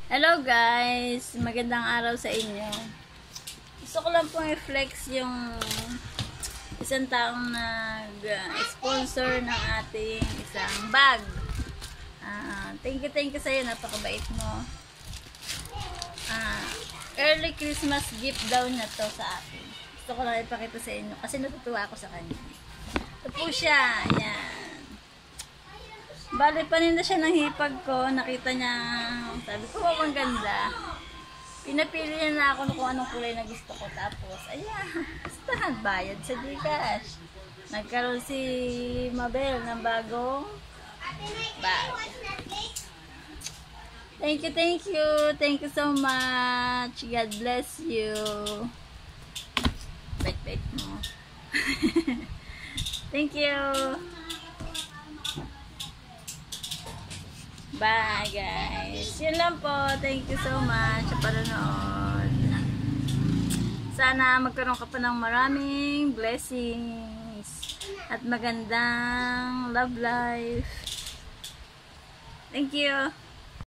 Hello guys! Magandang araw sa inyo. Gusto ko lang pong i-flex yung isang taong nag-sponsor ng ating isang bag. Thank you sa'yo. Napakabait mo. Early Christmas gift daw na to sa akin. Gusto ko lang ipakita sa inyo kasi natutuwa ako sa kanya. Ito po siya. Ayan. Bali, paninda siya ng hipag ko. Nakita niya, sabi ko, ang ganda. Pinapili niya na ako kung anong kulay na gusto ko. Tapos, ayan, basta bayad sa Gcash. Nagkaroon si Mabel ng bagong bag. Thank you. Thank you so much. God bless you. Bait mo. Thank you. Bye guys. Yun lang po. Thank you so much sa panonood. Sana magkaroon ka pa ng maraming blessings at magandang love life. Thank you.